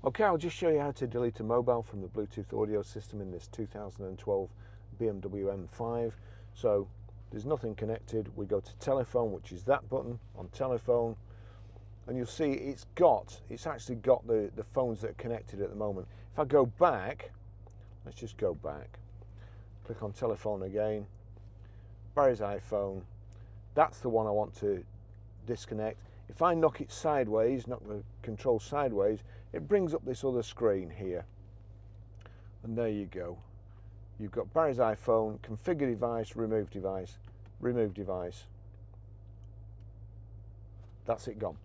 Okay, I'll just show you how to delete a mobile from the Bluetooth audio system in this 2012 BMW M5. So there's nothing connected. We go to telephone, which is that button on telephone, and you'll see it's actually got the phones that are connected at the moment. If I go back, let's just go back, click on telephone again, Barry's iPhone, that's the one I want to disconnect. If I knock it sideways, knock the control sideways, it brings up this other screen here. And there you go. You've got Barry's iPhone, configure device, remove device, remove device. That's it gone.